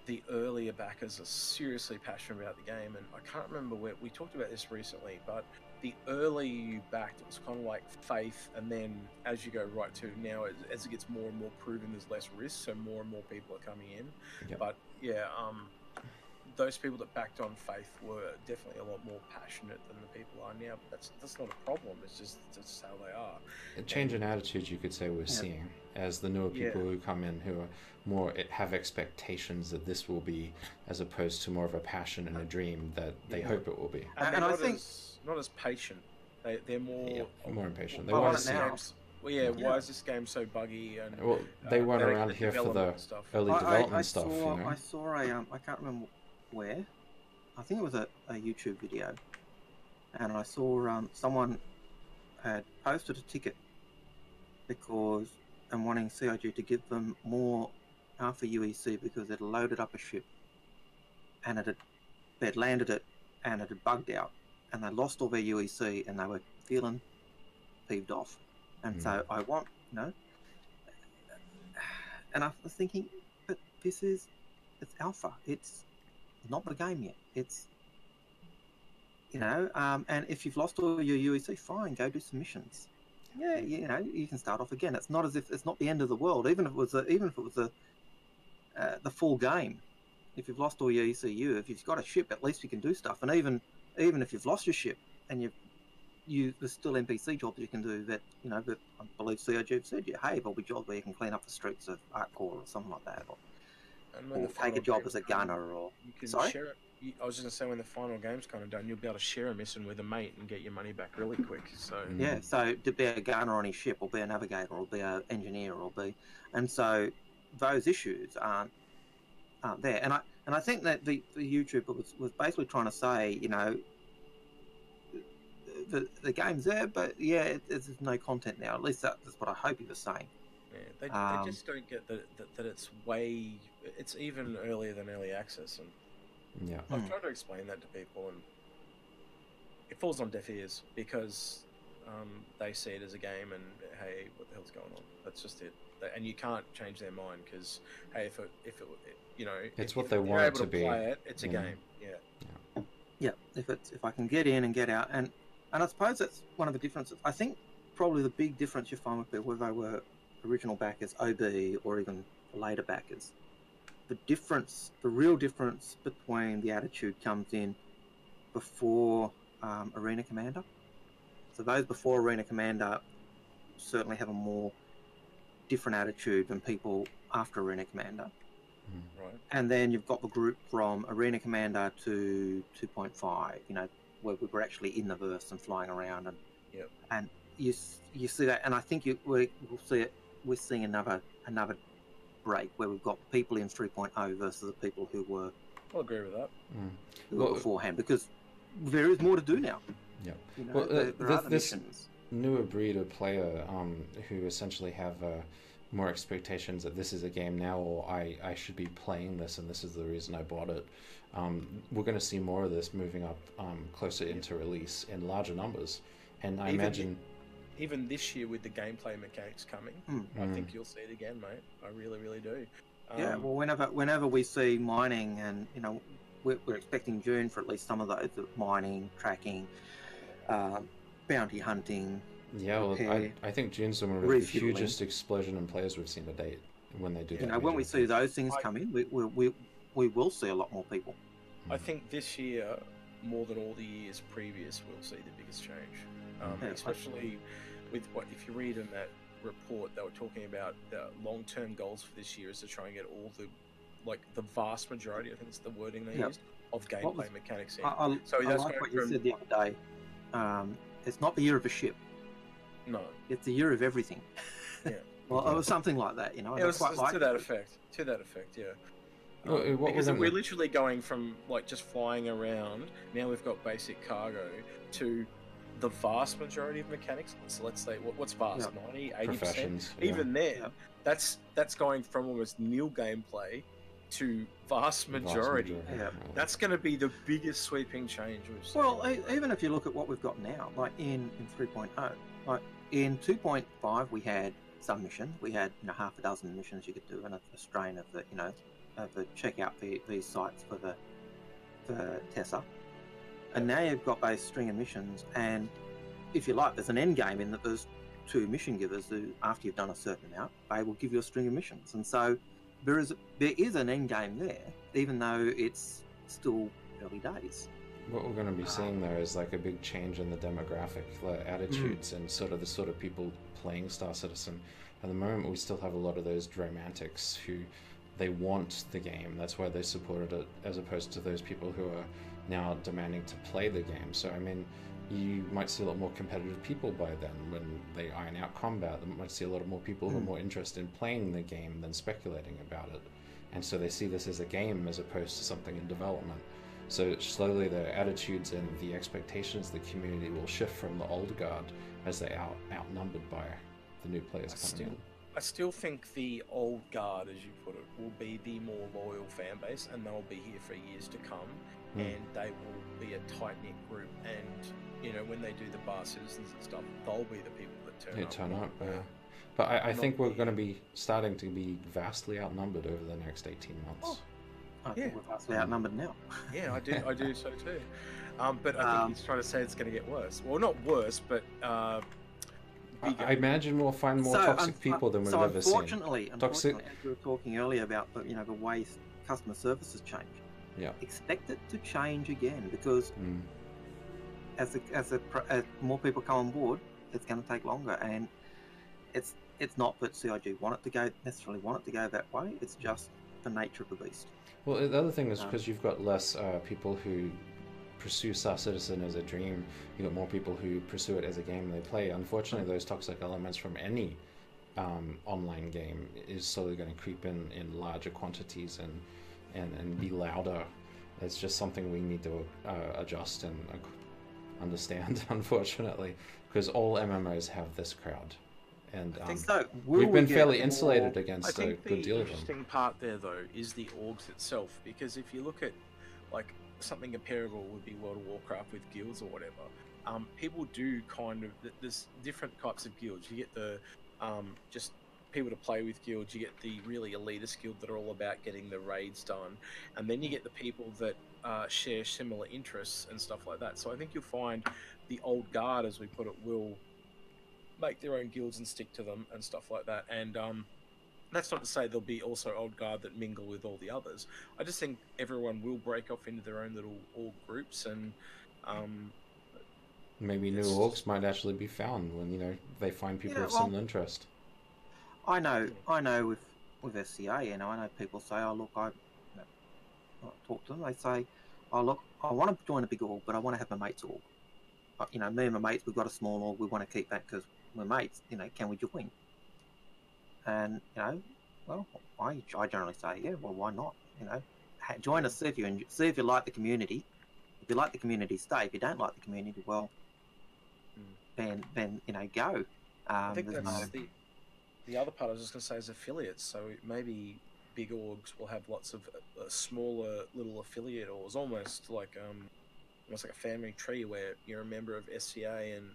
Speaker 1: the earlier backers are seriously passionate about the game, and I can't remember where we talked about this recently, but the earlier you backed, it was kind of like faith, and then as you go right to now, as it gets more and more proven, there's less risk, so more and more people are coming in.
Speaker 2: Yep.
Speaker 1: But yeah, those people that backed on faith were definitely a lot more passionate than the people are now. But that's not a problem. It's just how they are.
Speaker 2: A change in attitudes, you could say, we're seeing as the newer people who come in who are more have expectations that this will be, as opposed to more of a passion and a dream that they hope it will be.
Speaker 1: And I think not as patient. They're more
Speaker 2: more impatient. They want to see.
Speaker 1: Why is this game so buggy? And
Speaker 2: well, they weren't around here for the early development stuff.
Speaker 3: I saw a I can't remember where. I think it was a YouTube video, and I saw someone had posted a ticket because and wanting CIG to give them more Alpha UEC because they'd loaded up a ship and they'd landed it and it had bugged out and they lost all their UEC and they were feeling peeved off. And so I want, and I was thinking, but it's alpha. It's not the game yet. It's, and if you've lost all your UEC, fine, go do some missions. Yeah, you can start off again. It's not as if it's not the end of the world. Even if it was the full game, if you've lost all your ECU, if you've got a ship, at least you can do stuff. And even if you've lost your ship and there's still NPC jobs you can do that, that I believe CIG have said, hey, there'll be jobs where you can clean up the streets of Artcore or something like that, or take a job as a gunner, or
Speaker 1: you can share it. I was just going to say, when the final game's kind of done, you'll be able to share a mission with a mate and get your money back really quick. So
Speaker 3: so to be a gunner on his ship, or be a navigator, or be an engineer, and so those issues aren't there. And I think that the YouTuber was basically trying to say, you know, the game's there, but yeah, there's no content now. At least that's what I hope he was saying.
Speaker 1: Yeah, they just don't get that it's even earlier than early access, and
Speaker 2: yeah,
Speaker 1: I've tried to explain that to people, and it falls on deaf ears because they see it as a game, and hey, what the hell's going on? That's just it, and you can't change their mind because hey, if it you know,
Speaker 2: it's what they want it to be.
Speaker 1: Play it, it's a game,
Speaker 3: yeah. If I can get in and get out, and I suppose that's one of the differences. I think probably the big difference you find with people, whether they were original backers, OB, or even later backers, the real difference between the attitude comes in before Arena Commander. So those before Arena Commander certainly have a more different attitude than people after Arena Commander.
Speaker 1: Right.
Speaker 3: And then you've got the group from Arena Commander to 2.5, you know, where we were actually in the verse and flying around, and you see that, and I think we'll see it. We're seeing another break where we've got people in 3.0 versus the people who were.
Speaker 1: I'll agree with that.
Speaker 3: Who were beforehand, because there is more to do now.
Speaker 2: Yeah.
Speaker 3: You know, there are other
Speaker 2: this
Speaker 3: missions.
Speaker 2: Newer breed of player who essentially have more expectations that this is a game now, or I should be playing this and this is the reason I bought it. We're going to see more of this moving up closer into release in larger numbers, and I imagine
Speaker 1: even this year with the gameplay mechanics coming, I think you'll see it again, mate. I really, really do.
Speaker 3: Yeah, well, whenever we see mining, and you know, we're expecting June for at least some of those, mining, tracking, bounty hunting.
Speaker 2: Yeah, well, I think June's one of the hugest explosion in players we've seen to date when they do that.
Speaker 3: You know, when we see those things come in, we will see a lot more people.
Speaker 1: I think this year, more than all the years previous, we'll see the biggest change. Especially with if you read in that report, they were talking about the long-term goals for this year is to try and get all the vast majority, I think it's the wording they used, of gameplay mechanics in.
Speaker 3: I like what you said the other day. It's not the year of a ship.
Speaker 1: No. It's
Speaker 3: the year of everything.
Speaker 1: Yeah.
Speaker 3: Well, it was something like that, you know.
Speaker 1: It was to that effect. To that effect, yeah. Because we're literally going from just flying around. Now we've got basic cargo to the vast majority of mechanics. So let's say what's vast, 90, 80%. Even then, that's going from almost nil gameplay to vast majority.
Speaker 3: Yeah.
Speaker 1: That's going to be the biggest sweeping change we've seen.
Speaker 3: Well, even if you look at what we've got now, like in 3.0, like in 2.5, we had some missions. We had half a dozen missions you could do, and a strain of the check out these sites for the Tessa. And now you've got those string of missions, and if you like, there's an end game in that there's two mission givers who, after you've done a certain amount, they will give you a string of missions. And so there is an end game there, even though it's still early days.
Speaker 2: What we're going to be seeing there is like a big change in the demographic, the attitudes, and sort of people playing Star Citizen. At the moment, we still have a lot of those romantics who they want the game. That's why they supported it, as opposed to those people who are now demanding to play the game. So I mean, you might see a lot more competitive people by then when they iron out combat. You might see a lot more people who are more interested in playing the game than speculating about it. And so they see this as a game as opposed to something in development. So slowly their attitudes and the expectations of the community will shift from the old guard as they outnumbered by the new players coming in.
Speaker 1: I still think the old guard, as you put it, will be the more loyal fan base, and they'll be here for years to come, and they will be a tight-knit group, and when they do the bar citizens and stuff, they'll be the people that turn up.
Speaker 2: Yeah. But I think we're going to be starting to be vastly outnumbered over the next 18 months.
Speaker 3: I think we're vastly outnumbered now.
Speaker 1: Yeah, I do so too. But I think he's trying to say it's going to get worse. Well, not worse, but bigger.
Speaker 2: I imagine we'll find more toxic people than we've ever seen.
Speaker 3: Unfortunately, as we were talking earlier about the way customer services change.
Speaker 2: Yeah.
Speaker 3: Expect it to change again, because as more people come on board, it's going to take longer, and it's not that CIG necessarily want it to go that way. It's just the nature of the beast.
Speaker 2: Well, the other thing is because you've got less people who pursue Star Citizen as a dream, you've got more people who pursue it as a game they play. Unfortunately, those toxic elements from any online game is slowly going to creep in larger quantities and be louder. It's just something we need to adjust and understand, unfortunately, because all MMOs have this crowd. And
Speaker 3: I think so.
Speaker 2: we've been fairly insulated against a good deal of them.
Speaker 1: The interesting part there, though, is the orgs itself, because if you look at, like, something comparable would be World of Warcraft with guilds or whatever, people do kind of... There's different types of guilds. You get the just people to play with guilds, you get the really elitist guild that are all about getting the raids done, and then you get the people that share similar interests and stuff like that. So I think you'll find the old guard, as we put it, will make their own guilds and stick to them and stuff like that. And that's not to say there'll be also old guard that mingle with all the others. I just think everyone will break off into their own little org groups, and
Speaker 2: maybe new orgs might actually be found when they find people of similar interest.
Speaker 3: I know with SCA, I know people say, "Oh look, I talk to them." They say, "Oh look, I want to join a big org, but I want to have my mates org. Me and my mates, we've got a small org. We want to keep that because we're mates. Can we join?" And well, I generally say, yeah, well, why not? Join us, see if you like the community. If you like the community, stay. If you don't like the community, well, then go.
Speaker 1: I think that's the other part I was just going to say is affiliates. So maybe big orgs will have lots of smaller little affiliate orgs, almost like a family tree where you're a member of SCA and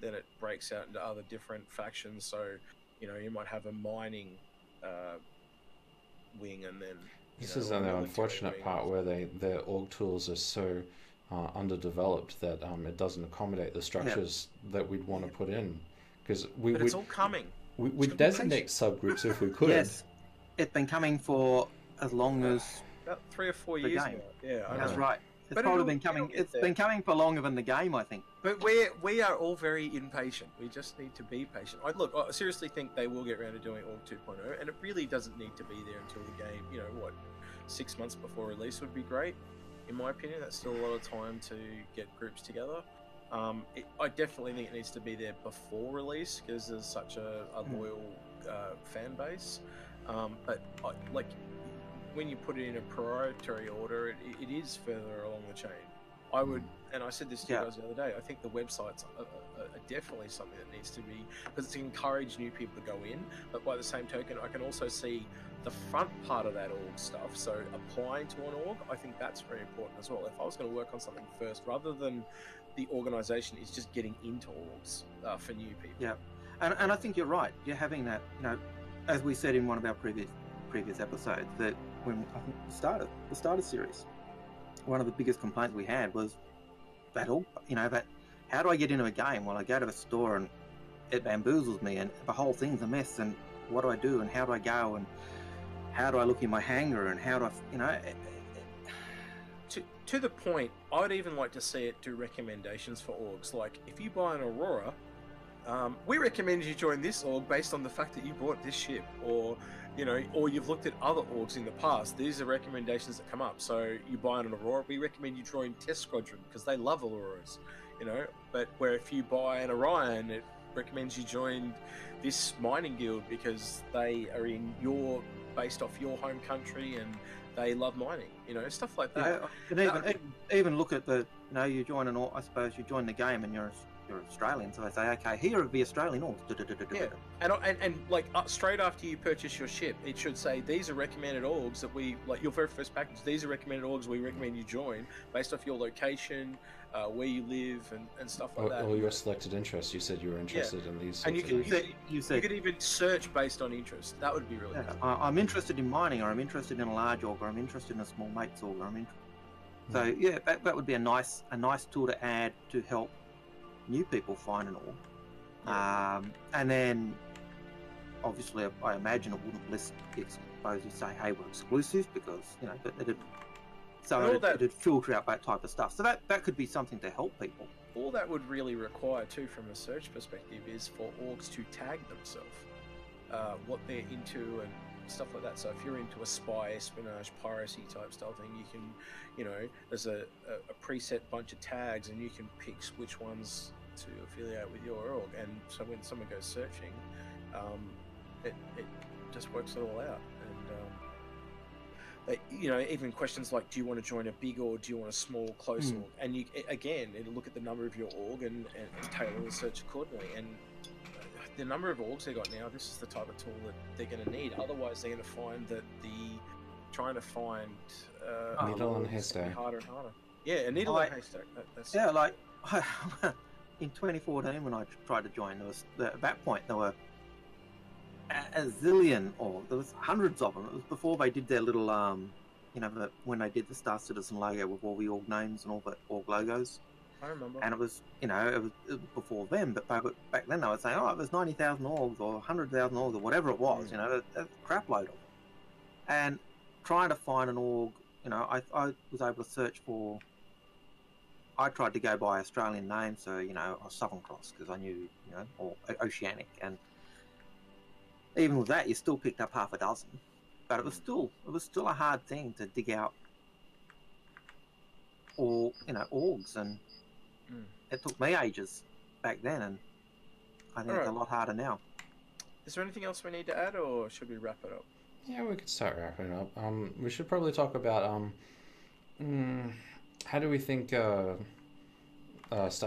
Speaker 1: then it breaks out into other different factions. So you might have a mining wing, and then
Speaker 2: this is an unfortunate part where their org tools are so underdeveloped that it doesn't accommodate the structures that we'd want to put in, because
Speaker 1: it's all coming.
Speaker 2: We'd designate subgroups if we could.
Speaker 3: Yes, it's been coming for as long as
Speaker 1: about 3 or 4 years now. Yeah,
Speaker 3: that's right. It's probably been coming. It's been coming for longer than the game, I think.
Speaker 1: But we are all very impatient. We just need to be patient. I seriously think they will get around to doing Org 2.0, and it really doesn't need to be there until the game. 6 months before release would be great. In my opinion, that's still a lot of time to get groups together. I definitely think it needs to be there before release because there's such a loyal fan base. But when you put it in a priority order, it is further along the chain. I would, and I said this to you guys the other day, I think the websites are definitely something that needs to be, because it's encouraged new people to go in, but by the same token, I can also see the front part of that org stuff, so applying to an org, I think that's very important as well. If I was going to work on something first, rather than the organisation is just getting into orgs for new people.
Speaker 3: Yeah, and I think you're right. You're having that, as we said in one of our previous episodes, that when I think the starter series, one of the biggest complaints we had was that how do I get into a game? Well, I go to the store and it bamboozles me, and the whole thing's a mess. And what do I do? And how do I go? And how do I look in my hangar? And how do I,
Speaker 1: To the point, I would even like to see it do recommendations for orgs. Like, if you buy an Aurora, we recommend you join this org based on the fact that you bought this ship, or or you've looked at other orgs in the past. These are recommendations that come up. So you buy an Aurora, we recommend you join Test Squadron because they love Auroras, But where if you buy an Orion, it recommends you join this mining guild because they are based off your home country and they love mining, stuff like that.
Speaker 3: Yeah, and even look at the, you join I suppose you join the game and you're Australian, so they say, okay, here are the Australian orgs.
Speaker 1: Yeah, and straight after you purchase your ship, it should say these are recommended orgs that we your very first package. These are recommended orgs we recommend you join based off your location, where you live, and stuff like that.
Speaker 2: Or your selected interests. You said you were interested in these.
Speaker 1: And you could even search based on interest. That would be really good.
Speaker 3: I'm interested in mining, or I'm interested in a large org, or I'm interested in a small mates org, or I'm interested. So yeah, that would be a nice tool to add to help new people find an org. And then obviously I imagine it wouldn't list suppose you say, hey, we're exclusive, because it'd filter out that type of stuff. So that could be something to help people.
Speaker 1: All that would really require too from a search perspective is for orgs to tag themselves, what they're into and stuff like that. So if you're into a spy, espionage, piracy type style thing, you can, there's a preset bunch of tags, and you can pick which ones to affiliate with your org, and so when someone goes searching, it just works it all out. And even questions like, do you want to join a big org, do you want a small, close org? And you again, it'll look at the number of your org and tailor the search accordingly. And the number of orgs they got now, this is the type of tool that they're going to need. Otherwise, they're going to find that trying to find
Speaker 2: needle in a haystack
Speaker 1: harder and harder. Yeah, a needle in a haystack.
Speaker 3: In 2014 when I tried to join, at that point there were a zillion orgs. There was hundreds of them. It was before they did their little when they did the Star Citizen logo with all the org names and all the org logos.
Speaker 1: I remember.
Speaker 3: And it was before them, but back then they were saying, there's 90,000 orgs or 100,000 orgs or whatever it was, a crap load of them. And trying to find an org, I was able to search for. I tried to go by Australian names, so or Southern Cross, because I knew, or Oceanic, and even with that, you still picked up half a dozen. But it was still a hard thing to dig out all orgs, and it took me ages back then, and I think it's a lot harder now.
Speaker 1: Is there anything else we need to add, or should we wrap it up?
Speaker 2: Yeah, we could start wrapping it up. We should probably talk about how do we think Star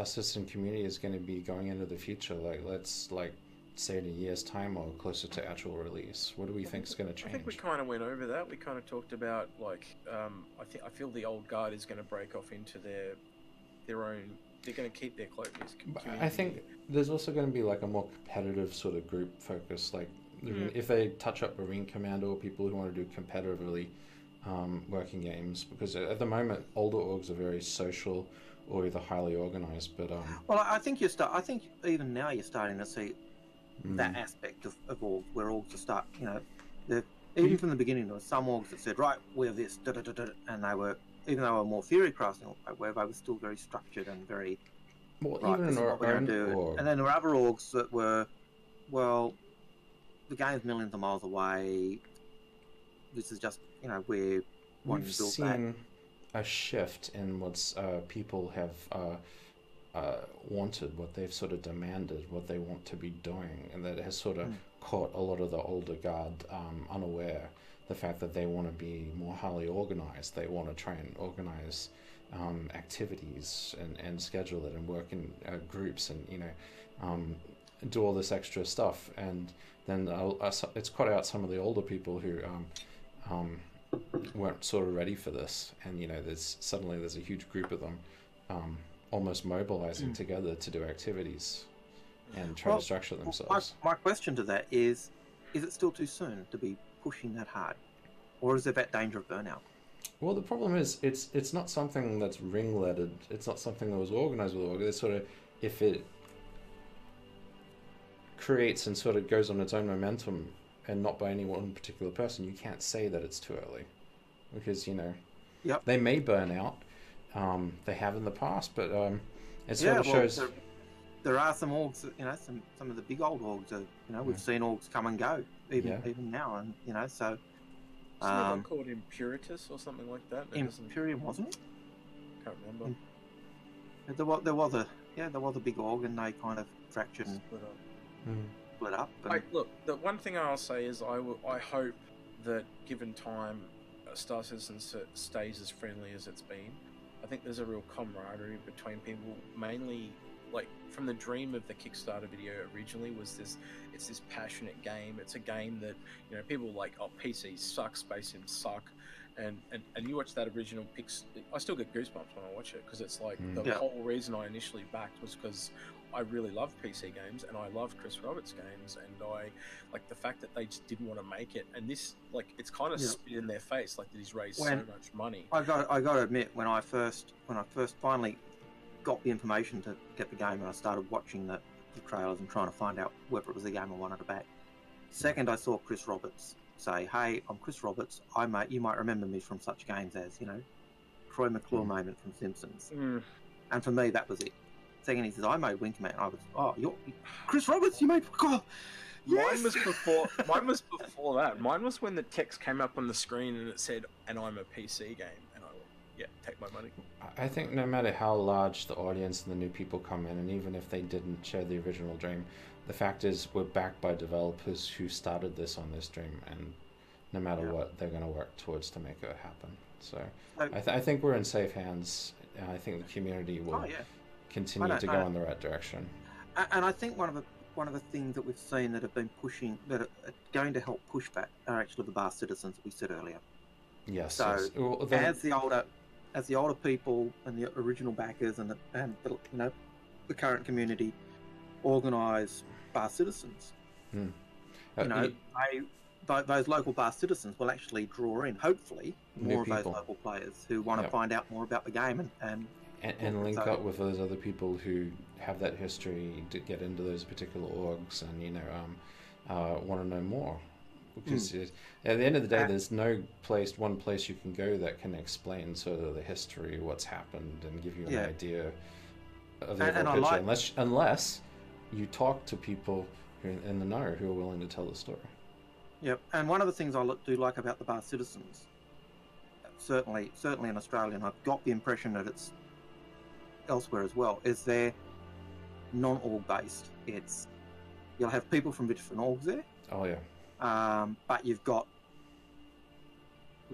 Speaker 2: Citizen community is going to be going into the future? Let's say in a year's time or closer to actual release. What do we think is going to change?
Speaker 1: I think we kind of went over that. We kind of talked about I feel the old guard is going to break off into their own. They're going to keep their cloakers.
Speaker 2: I think there's also going to be a more competitive sort of group focus. If they touch up Marine Commander or people who want to do competitively working games, because at the moment older orgs are very social or either highly organized. But
Speaker 3: well, I think even now you're starting to see that aspect of orgs, where orgs are even from the beginning there were some orgs that said, right, we're this, and they were, even though they were more theory crafting, where they were still very structured and very
Speaker 2: even
Speaker 3: this is what we're going to do. And then there were other orgs that were, well, the game's millions of miles away. This is just, we're
Speaker 2: we've seen a shift in what's people have wanted, what they've sort of demanded, what they want to be doing, and that has sort of caught a lot of the older guard unaware. The fact that they want to be more highly organized, they want to try and organize activities and schedule it and work in groups and do all this extra stuff. And then it's caught out some of the older people who weren't sort of ready for this, and there's a huge group of them almost mobilizing together to do activities and try to structure themselves.
Speaker 3: My question to that is it still too soon to be pushing that hard, or is there that danger of burnout?
Speaker 2: Well, the problem is it's not something that's ring-lettered. It's not something that was organized with org. It's sort of, if it creates and sort of goes on its own momentum and not by any one particular person, you can't say that it's too early, because they may burn out. They have in the past, but it sort of shows.
Speaker 3: There are some orgs, some of the big old orgs. We've seen orgs come and go, even now, and so.
Speaker 1: Isn't one called Impuritus or something like that?
Speaker 3: Imperium, wasn't it?
Speaker 1: Can't remember.
Speaker 3: There was a big org, and they kind of fractured and split up.
Speaker 1: Look, the one thing I'll say is I hope that given time, Star Citizen stays as friendly as it's been. I think there's a real camaraderie between people, mainly from the dream of the Kickstarter video originally was it's this passionate game. It's a game that people PC suck, Space Sims suck, and you watch that original I still get goosebumps when I watch it, because it's the whole reason I initially backed was because I really love PC games and I love Chris Roberts games, and I the fact that they just didn't want to make it, and this it's kind of spit in their face that he's raised so much money.
Speaker 3: I got to admit, when I first finally got the information to get the game, and I started watching the trailers and trying to find out whether it was the game I wanted to back. Second, I saw Chris Roberts say, "Hey, I'm Chris Roberts. You might remember me from such games as Troy McClure moment from Simpsons." And for me, that was it. Second, he says, "I made Wingman." I was, you're Chris Roberts. You made
Speaker 1: Yes! Mine was before that. Mine was when the text came up on the screen and it said, "And I'm a PC game," and I went, take my money.
Speaker 2: I think no matter how large the audience and the new people come in, and even if they didn't share the original dream, the fact is we're backed by developers who started this on this dream, and no matter what, they're going to work towards to make it happen. So I think we're in safe hands, and I think the community will continue to go in the right direction.
Speaker 3: And I think one of the things that we've seen that have been pushing, that are going to help push back, are actually the bar citizens that we said earlier.
Speaker 2: Yes.
Speaker 3: So
Speaker 2: yes. Well,
Speaker 3: as the older people and the original backers and the current community organise bar citizens, those local bar citizens will actually draw in, hopefully, more of those local players who want to find out more about the game
Speaker 2: and link up with those other people who have that history to get into those particular orgs and want to know more. Because at the end of the day, there's no one place you can go that can explain sort of the history, what's happened, and give you an idea of the overall picture. Unless you talk to people who are in the know who are willing to tell the story.
Speaker 3: Yep, and one of the things I do like about the bar citizens, certainly in Australia, and I've got the impression that it's elsewhere as well, is they're non-org based. You'll have people from different orgs there.
Speaker 2: Oh yeah.
Speaker 3: But you've got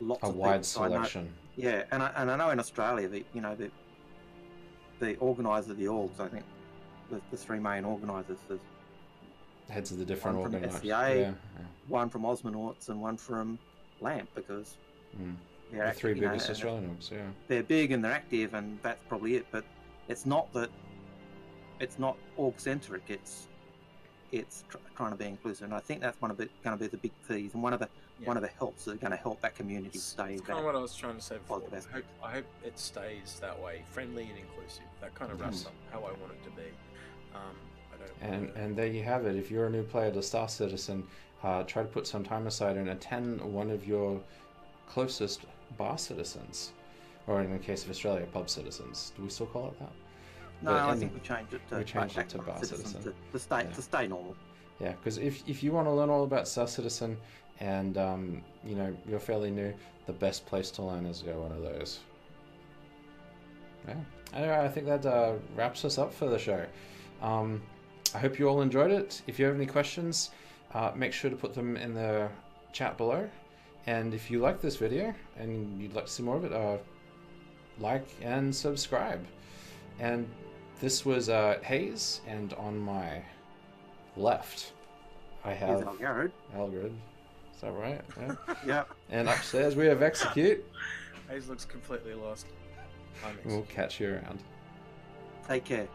Speaker 3: lots of
Speaker 2: wide selection.
Speaker 3: And I know in Australia, the organizer of the orgs, I think the three main organisers, there's
Speaker 2: heads of the different
Speaker 3: one from
Speaker 2: organisers,
Speaker 3: one from Osmonauts, and one from LAMP, because
Speaker 2: the three biggest Australian orgs. Yeah,
Speaker 3: they're big and they're active, and that's probably it. But it's not org centric. It's trying to be inclusive, and I think that's going to be the big keys, and one of the helps that are going to help that community stay.
Speaker 1: That's kind of what I was trying to say before. I hope it stays that way, friendly and inclusive. That kind of wraps up how I want it to be.
Speaker 2: And there you have it. If you're a new player to Star Citizen, try to put some time aside and attend one of your closest bar citizens, or in the case of Australia, pub citizens. Do we still call it that?
Speaker 3: No, I think we changed it to
Speaker 2: bar citizen.
Speaker 3: To stay normal.
Speaker 2: Yeah, because if you want to learn all about Star Citizen and you're fairly new, the best place to learn is go one of those. Yeah. Anyway, I think that wraps us up for the show. I hope you all enjoyed it. If you have any questions, make sure to put them in the chat below. And if you like this video and you'd like to see more of it, like and subscribe. And this was Hayes, and on my left, I have
Speaker 3: Algarid.
Speaker 2: Is that right? Yeah.
Speaker 3: Yeah.
Speaker 2: And upstairs we have Execute.
Speaker 1: Hayes looks completely lost.
Speaker 2: We'll catch you around.
Speaker 3: Take care.